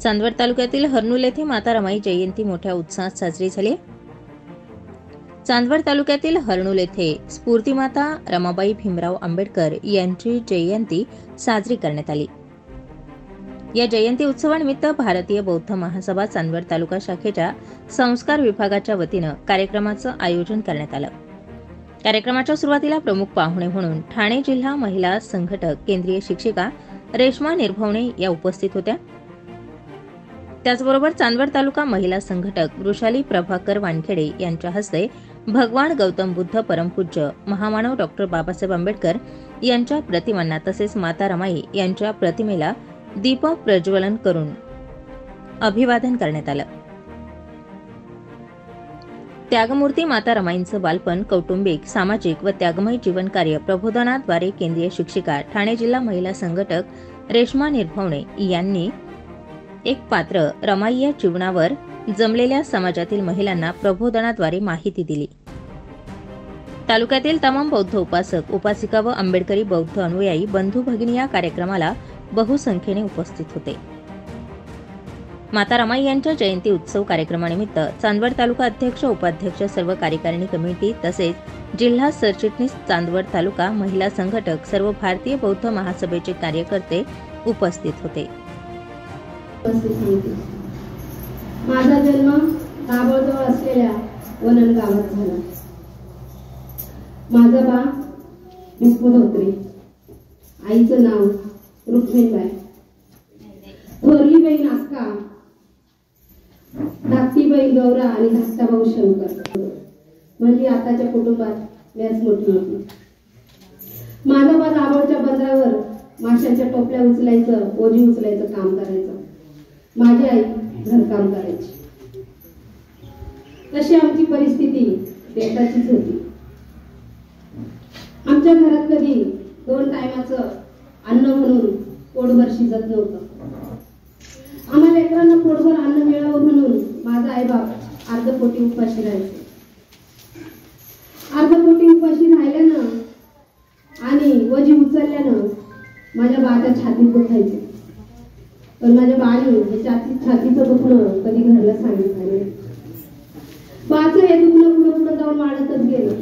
चांदवड तालुक्यातील हर्नुल येथे माता रमाई जयंती मोठ्या उत्साहात साजरी झाली। चांदवड तालुक्यातील हर्नुल येथे स्फूर्तिमाता रमाबाई भीमराव आंबेडकर यांची जयंती साजरी करण्यात आली। या जयंती उत्सवानिमित्त भारतीय बौद्ध महासभा चांदवड तालुका शाखेच्या संस्कार विभागाच्या वतीनं कार्यक्रमाचं आयोजन करण्यात आलं। कार्यक्रमाच्या सुरुवातीला प्रमुख पाहुणे म्हणून ठाणे जिल्हा महिला संघटक केंद्रीय शिक्षिका रेश्मा निर्भवणे या उपस्थित होत्या। त्याचबरोबर चांदवड तालुका महिला संघटक वृषाली प्रभाकर वानखेडे यांच्या हस्ते भगवान गौतम बुद्ध परमपूज्य महामानव डॉक्टर बाबासाहेब आंबेडकर यांच्या प्रतिमांना तसेच माता रमाई यांच्या प्रतिमेला दीप प्रज्वलन करून अभिवादन करण्यात आलं। त्यागमूर्ती माता रमाईंचं बालपण कौटुंबिक, सामाजिक व त्यागमय जीवनकार्य प्रबोधनाद्वारे केंद्रीय शिक्षिका ठाणे जिल्हा महिला संघटक रेश्मा निर्भवणे यांनी एक पात्र रमाई या जीवनावर जमलेल्या समाजातील महिलांना प्रबोधनाद्वारे माहिती दिली। तालुक्यातील तमाम बौद्ध उपासक, उपासिका व आंबेडकरी बौद्ध अनुयायी बंधू भगिनी या कार्यक्रमाला बहुसंख्येने उपस्थित होते। माता रमाई यांच्या जयंती उत्सव कार्यक्रमानिमित्त चांदवड तालुका अध्यक्ष, उपाध्यक्ष, सर्व कार्यकारिणी कमिटी तसेच जिल्हा सरचिटणीस, चांदवड तालुका महिला संघटक, सर्व भारतीय बौद्ध महासभेचे कार्यकर्ते उपस्थित होते। माझा जन्म दाभोळजवळ असलेल्या वनन गावात झाला। माझा बा विष्णू धोत्रे, आईचं नाव रुक्मिणीबाई, थोरली बहीण अक्का, धाकटी बहीण गौरा आणि धाकटा भाऊ शंकर, म्हणजे आताच्या कुटुंबात व्यास मोठी होती। माझा बा दाभोळच्या बंदरावर माशांच्या टोपल्या उचलायचं, ओझी उचलायचं काम करायचं। माझी आई घरकाम करायची। तशी आमची परिस्थिती बेताचीच होती। आमच्या घरात कधी 2 टायमाचं अन्न म्हणून पोटभर शिजत नव्हतं। आम्हाला लेकरांना पोटभर अन्न मिळावं म्हणून माझा आई बाप अर्धपोटी उपाशी राहायचे। अर्धपोटी उपाशी राहिल्यानं आणि वजी उचलल्यानं माझ्या बाच्या छातीत दुखायचे, पण माझ्या बाने छातीचं दुखणं कधी घरला सांगितलं नाही। बाचं हे दुखणं पुढे पुढे जाऊन वाढतच गेलं।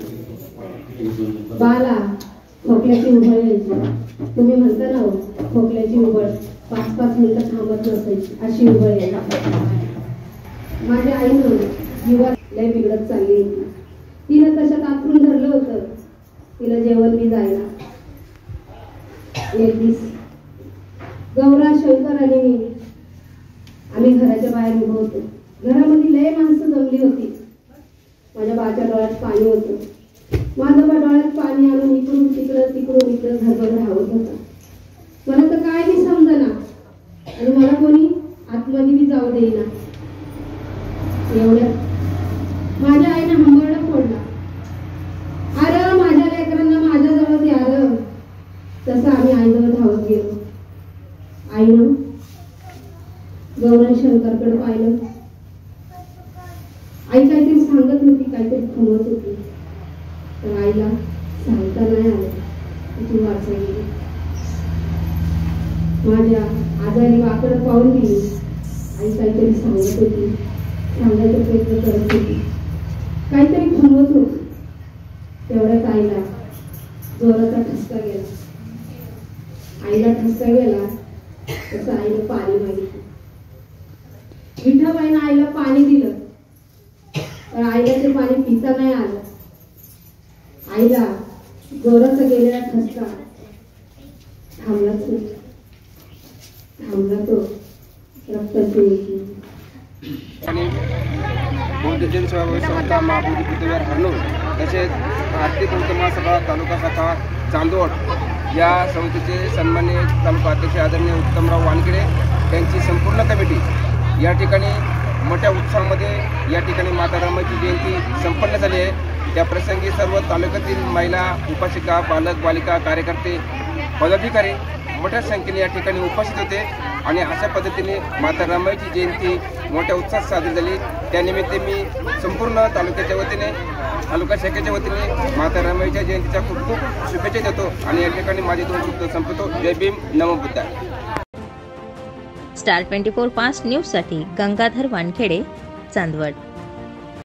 बाला खोकल्याची उबळ यायची। तुम्ही म्हणता ना खोकल्याची उबळ 5-5 मिनिटं थांबत नसायची, अशी उबळ यायची। माझ्या आईनं जीवात लय बिघडत चालली होती। तिला तशात आतून धरलं होतं, तिला जेवण बी जायला। एक दिवस गौरा, शंकर आणि मी आम्ही घराच्या बाहेर उभं होतो। घरामध्ये लय माणसं जमली होती। माझ्या बाच्या डोळ्यात पाणी होतं। माझा बा डोळ्यात पाणी आणून इकडून तिकडं तिकडून इकडं घरभर धावत होता। मला तर काय बी समजेना आणि मला कोणी आतमध्ये बी जाऊ देईना। एवढ्यात माझ्या आईने हंबरडा फोडला, अरे माझ्या लेकरांना माझ्याजवळ या रे। तसं आम्ही आईजवळ धावत गेलो। आईनं गौरा शंकरकडे पाहिलं। आई काहीतरी सांगत होती, काहीतरी थांबत होती, तर आईला सांगता नाही आलं। तिची वाचा गेली। माझ्या आजारी वाकडं पाहून मी आई काहीतरी सांगत होती, सांगायचा प्रयत्न करत होती, काहीतरी थांबत होती। तेवढ्यात आईला जोराचा ठसका गेला। आईला ठसका गेला तसं आईनं पाणी मागितलं। विठाबाईनं आईला पाणी दिलं, तर आईला ते पाणी पिता नाही आलं। आईला जोराचा गेलेला ठसका थांबलाच नाही। थांबला तो रक्ताची उलटी। बौद्ध जनसेवा महाबोधी पृथ्वीवर हर्नुल तसेच भारतीय बौद्ध महासभा तालुका शाखा चांदवड या समितीचे सन्माननीय तालुका अध्यक्ष आदरणीय उत्तमराव वानखेडे यांची संपूर्ण कमिटी या ठिकाणी मोठ्या उत्साहामध्ये या ठिकाणी माता रमाईची जयंती संपन्न झाली आहे। त्या प्रसंगी सर्व तालुक्यातील महिला, उपासिका, बालक, बालिका, कार्यकर्ते, पदाधिकारी मोठ्या संख्येने या ठिकाणी उपस्थित होते आणि अशा पद्धतीने माता रमाईची जयंती मोठ्या उत्साहात साजरी झाली। त्यानिमित्त मी संपूर्ण तालुक्याच्या वतीने, तालुका शाखेच्या वतीने माता रमाईच्या जयंतीच्या खूप खूप शुभेच्छा देतो आणि या ठिकाणी माझे 2 शब्द संपवतो। जय भीम, नमो बुद्धाय। स्टार 24 फास्ट न्यूजसाठी गंगाधर वानखेडे, चांदवड.